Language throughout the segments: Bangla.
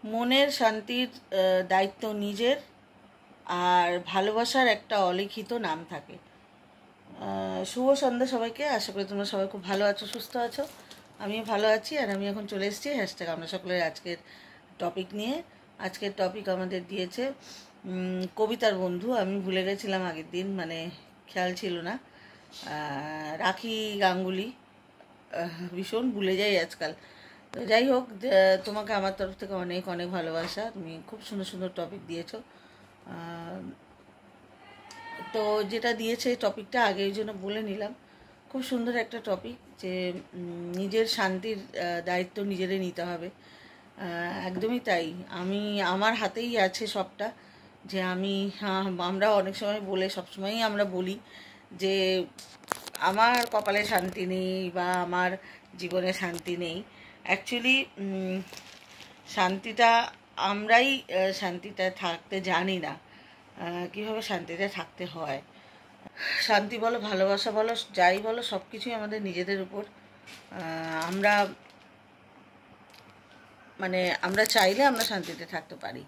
মনের শান্তির দায়িত্ব নিজের, আর ভালোবাসার একটা অলিখিত নাম থাকে। শুভ সন্ধ্যা সবাইকে। আশা করি তোমরা সবাই খুব ভালো আছো, সুস্থ আছো। আমিও ভালো আছি। আর আমি এখন চলে এসেছি হ্যাশট্যাগ আমরা সকলের আজকের টপিক নিয়ে। আজকের টপিক আমাদের দিয়েছে কবিতার বন্ধু। আমি ভুলে গেছিলাম আগের দিন, মানে খেয়াল ছিল না। রাখি গাঙ্গুলি। ভীষণ ভুলে যাই আজকাল। তো যাই হোক, তোমাকে আমার তরফ থেকে অনেক অনেক ভালোবাসা। তুমি খুব সুন্দর সুন্দর টপিক দিয়েছো। তো যেটা দিয়েছে টপিকটা আগে এই জন্য বলে নিলাম। খুব সুন্দর একটা টপিক, যে নিজের শান্তির দায়িত্ব নিজেরই নিতে হবে। একদমই তাই। আমার হাতেই আছে সবটা। যে আমরা অনেক সময় সবসময়ই আমরা বলি যে আমার কপালে শান্তি নেই বা আমার জীবনে শান্তি নেই। অ্যাকচুয়ালি শান্তিটা আমরাই শান্তিটা থাকতে জানি না কীভাবে শান্তিতে থাকতে হয়। শান্তি বলো, ভালোবাসা বলো, যাই বলো, সব কিছুই আমাদের নিজেদের উপর। আমরা আমরা চাইলে আমরা শান্তিতে থাকতে পারি।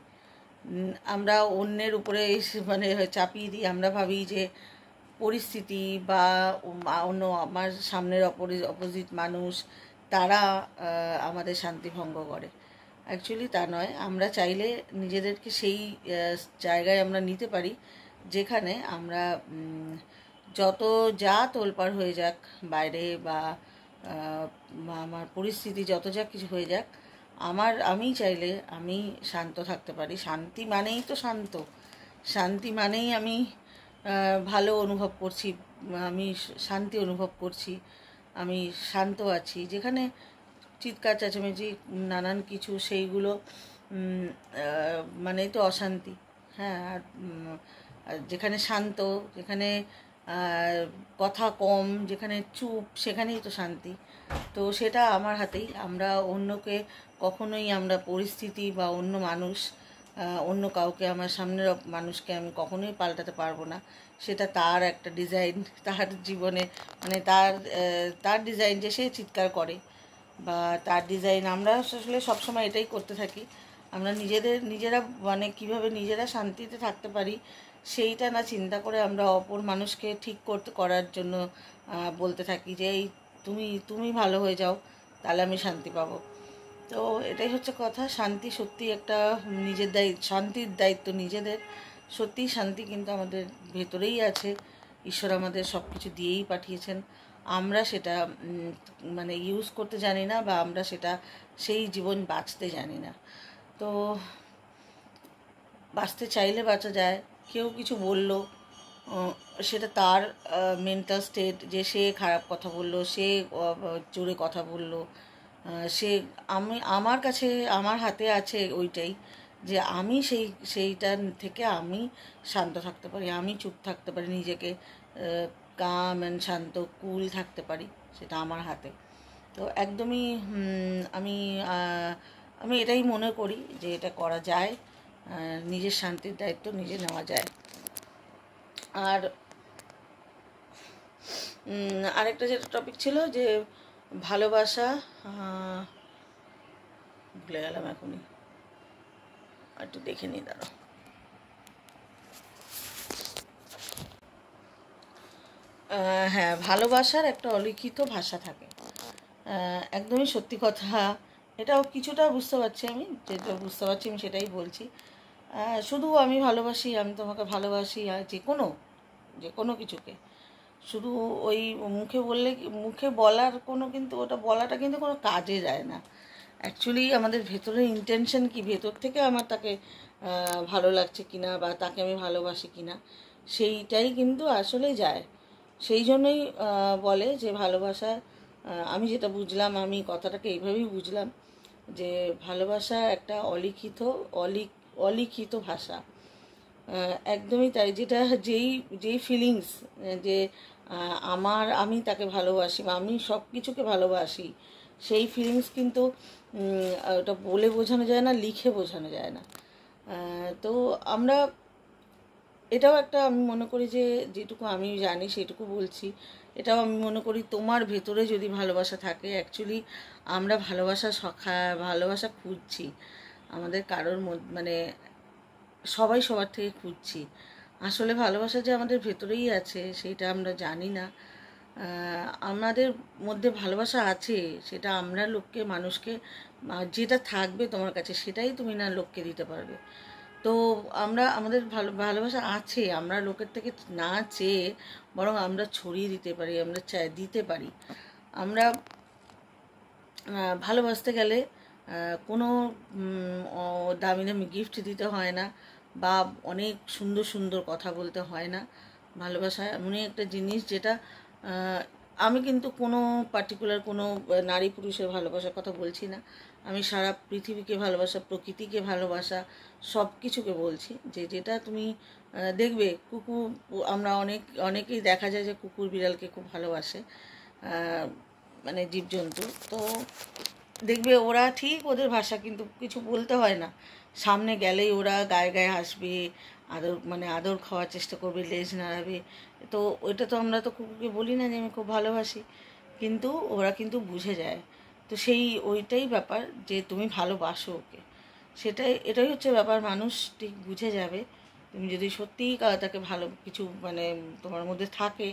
আমরা অন্যের উপরে মানে চাপিয়ে দিই। আমরা ভাবি যে পরিস্থিতি বা অন্য আমার সামনের অপোজিট মানুষ, তারা আমাদের শান্তি ভঙ্গ করে। অ্যাকচুয়ালি তা নয়। আমরা চাইলে নিজেদেরকে সেই জায়গায় আমরা নিতে পারি যেখানে আমরা যত যা তোলপাড় হয়ে যাক বাইরে, বা আমার পরিস্থিতি যত যা কিছু হয়ে যাক, আমি চাইলে আমি শান্ত থাকতে পারি। শান্তি মানেই তো শান্ত। শান্তি মানেই আমি ভালো অনুভব করছি, আমি শান্তি অনুভব করছি, আমি শান্ত আছি। যেখানে চিৎকার চেঁচামেচি নানান কিছু, সেইগুলো মানেই তো অশান্তি। হ্যাঁ। আর যেখানে শান্ত, যেখানে কথা কম, যেখানে চুপ, সেখানেই তো শান্তি। তো সেটা আমার হাতেই। অন্যকে কখনোই আমরা পরিস্থিতি বা অন্য মানুষ, অন্য কাউকে, আমার সামনের মানুষকে আমি কখনোই পাল্টাতে পারবো না। সেটা তার একটা ডিজাইন, তার জীবনে, মানে তার ডিজাইন যে সে চিৎকার করে, বা তার ডিজাইন। আমরা আসলে সবসময় এটাই করতে থাকি। আমরা নিজেরা কীভাবে নিজেরা শান্তিতে থাকতে পারি সেইটা না চিন্তা করে আমরা অপর মানুষকে ঠিক করার জন্য বলতে থাকি যে এই তুমি ভালো হয়ে যাও, তাহলে আমি শান্তি পাবো। তো এটাই হচ্ছে কথা। শান্তি সত্যি একটা শান্তির দায়িত্ব নিজেদের। সত্যিই শান্তি কিন্তু আমাদের ভেতরেই আছে। ঈশ্বর আমাদের সব কিছু দিয়েই পাঠিয়েছেন। আমরা সেটা ইউজ করতে জানি না, বা আমরা সেই জীবন বাঁচতে জানি না। তো বাঁচতে চাইলে বাঁচা যায়। কেউ কিছু বলল, সেটা তার মেন্টাল স্টেট, যে সে খারাপ কথা বলল, সে জোরে কথা বলল, আমার হাতে আছে ওইটাই, যে আমি সেইটার থেকে আমি শান্ত থাকতে পারি, আমি চুপ থাকতে পারি, নিজেকে কাম অ্যান্ড শান্ত কুল থাকতে পারি, সেটা আমার হাতে। তো একদমই আমি এটাই মনে করি যে এটা করা যায়। নিজের শান্তির দায়িত্ব নিজে নেওয়া যায়। আর আরেকটা যেটা টপিক ছিল, যে ভালোবাসা, ভুলে গেলাম এখনই, একটু দেখে নিই, দাঁড়াও। হ্যাঁ, ভালোবাসার একটা অলিখিত ভাষা থাকে। একদমই সত্যি কথা। এটাও কিছুটা বুঝতে পারছি, যেটা বুঝতে পারছি আমি সেটাই বলছি। শুধু আমি ভালোবাসি, আমি তোমাকে ভালোবাসি, আর যে কোনো কিছুকে শুধু ওই মুখে বলার কিন্তু ওটা বলাটা কিন্তু কোনো কাজে যায় না। অ্যাকচুয়ালি আমাদের ভেতরের ইন্টেনশন কি, ভেতর থেকে আমার তাকে ভালো লাগছে কিনা, বা তাকে আমি ভালোবাসি কিনা, সেইটাই কিন্তু আসলে যায়। সেই জন্যই বলে যে ভালোবাসা, আমি যেটা বুঝলাম, আমি কথাটাকে এইভাবেই বুঝলাম, যে ভালোবাসা একটা অলিখিত ভাষা। একদমই তাই। যেই ফিলিংস, যে আমি তাকে ভালোবাসি, বা আমি সব কিছুকে ভালোবাসি, সেই ফিলিংস কিন্তু ওটা বলে বোঝানো যায় না, লিখে বোঝানো যায় না। তো এটাও একটা, আমি মনে করি যে যেটুকু আমি জানি সেটুকু বলছি। এটাও আমি মনে করি, তোমার ভেতরে যদি ভালোবাসা থাকে, অ্যাকচুয়ালি আমরা ভালোবাসা খুঁজছি। আমাদের কারোর মানে সবাই সবার থেকে খুঁজছি। আসলে ভালোবাসা যে আমাদের ভেতরেই আছে সেটা আমরা জানি না। আমাদের মধ্যে ভালোবাসা আছে, সেটা আমরা লোককে, মানুষকে, যেটা থাকবে তোমার কাছে সেটাই তুমি না লোককে দিতে পারবে। তো আমাদের ভালোবাসা আছে, আমরা লোকের থেকে না চেয়ে বরং আমরা ছড়িয়ে দিতে পারি, আমরা দিতে পারি। আমরা ভালোবাসতে গেলে কোনো দামি দামি গিফট দিতে হয় না, বা অনেক সুন্দর সুন্দর কথা বলতে হয় না। ভালোবাসা এমনই একটা জিনিস যেটা, আমি কিন্তু কোনো পার্টিকুলার কোনো নারী পুরুষের ভালোবাসার কথা বলছি না, আমি সারা পৃথিবীকে ভালোবাসা, প্রকৃতিকে ভালোবাসা, সব কিছুকে বলছি। যেটা তুমি দেখবে, কুকুর, আমরা অনেকেই দেখা যায় যে কুকুর বিড়ালকে খুব ভালোবাসে, মানে জীবজন্তু। তো দেখবে ওরা ঠিক ওদের ভাষা, কিন্তু কিছু বলতে হয় না, সামনে গেলেই ওরা গায়ে গায়ে হাসবে, আদর খাওয়ার চেষ্টা করবে, লেজ নাড়াবে। তো ওইটা তো আমরা তো কুকুরকে বলি না যে আমি খুব ভালোবাসি, কিন্তু ওরা কিন্তু বুঝে যায়। তো ওইটাই ব্যাপার, যে তুমি ভালোবাসো ওকে, এটাই হচ্ছে ব্যাপার। মানুষ ঠিক বুঝে যাবে, তুমি যদি সত্যিই তাকে ভালো কিছু তোমার মধ্যে থাকে,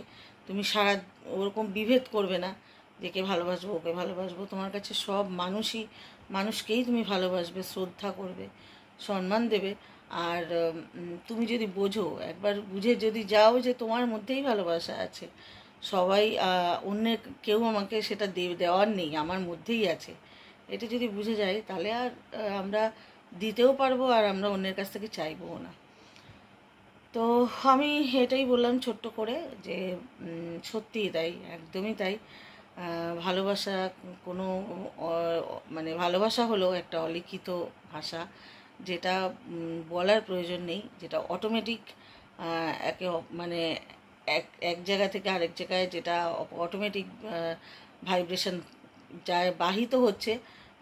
তুমি ওরকম বিভেদ করবে না যে কে ভালোবাসবো, ওকে ভালোবাসবো। তোমার কাছে সব মানুষকেই তুমি ভালোবাসবে, শ্রদ্ধা করবে, সম্মান দেবে। আর তুমি যদি বোঝো, একবার বুঝে যদি যাও যে তোমার মধ্যেই ভালোবাসা আছে, সবাই অন্যের কেউ আমাকে সেটা দেওয়ার নেই, আমার মধ্যেই আছে, এটা যদি বুঝে যাই, তাহলে আর আমরা দিতেও পারবো, আর আমরা অন্যের কাছ থেকে চাইবও না। তো আমি এটাই বললাম ছোট্ট করে, যে সত্যিই তাই, একদমই তাই। ভালোবাসা কোনো ভালোবাসা হলো একটা অলিখিত ভাষা, যেটা বলার প্রয়োজন নেই, যেটা অটোমেটিক একে এক জায়গা থেকে আরেক জায়গায় যেটা অটোমেটিক ভাইব্রেশন যায়, বাহিত হচ্ছে।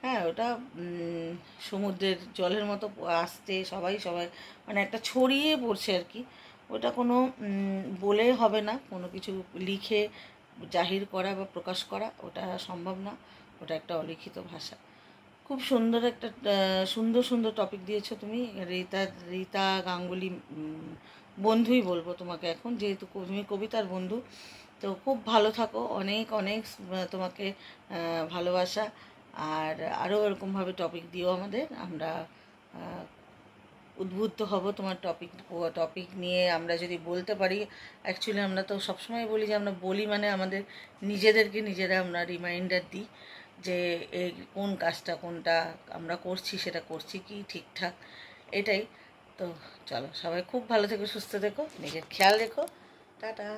হ্যাঁ, ওটা সমুদ্রের জলের মতো আসছে, সবাই একটা ছড়িয়ে পড়ছে আর কি। ওটা কোনো বলে হবে না, কোনো কিছু লিখে জাহির করা বা প্রকাশ করা, ওটা সম্ভব না। ওটা একটা অলিখিত ভাষা। খুব সুন্দর একটা সুন্দর সুন্দর টপিক দিয়েছো তুমি, রীতা গাঙ্গুলি বন্ধুই বলবো তোমাকে এখন, যেহেতু তুমি কবিতার বন্ধু। তো খুব ভালো থাকো, অনেক অনেক তোমাকে ভালোবাসা। আর আরও এরকমভাবে টপিক দিও আমাদের, আমরা উদ্বুদ্ধ হব তোমার টপিক নিয়ে। আমরা যদি বলতে পারি, অ্যাকচুয়ালি আমরা তো সবসময় বলি যে আমরা বলি আমাদের নিজেদেরকে নিজেরা আমরা রিমাইন্ডার দিই যে এই কোন কাজটা, কোনটা আমরা করছি, সেটা করছি কি ঠিকঠাক, এটাই। তো চলো, সবাই খুব ভালো থেকো, সুস্থ থেকো, নিজের খেয়াল রেখো, টাটা।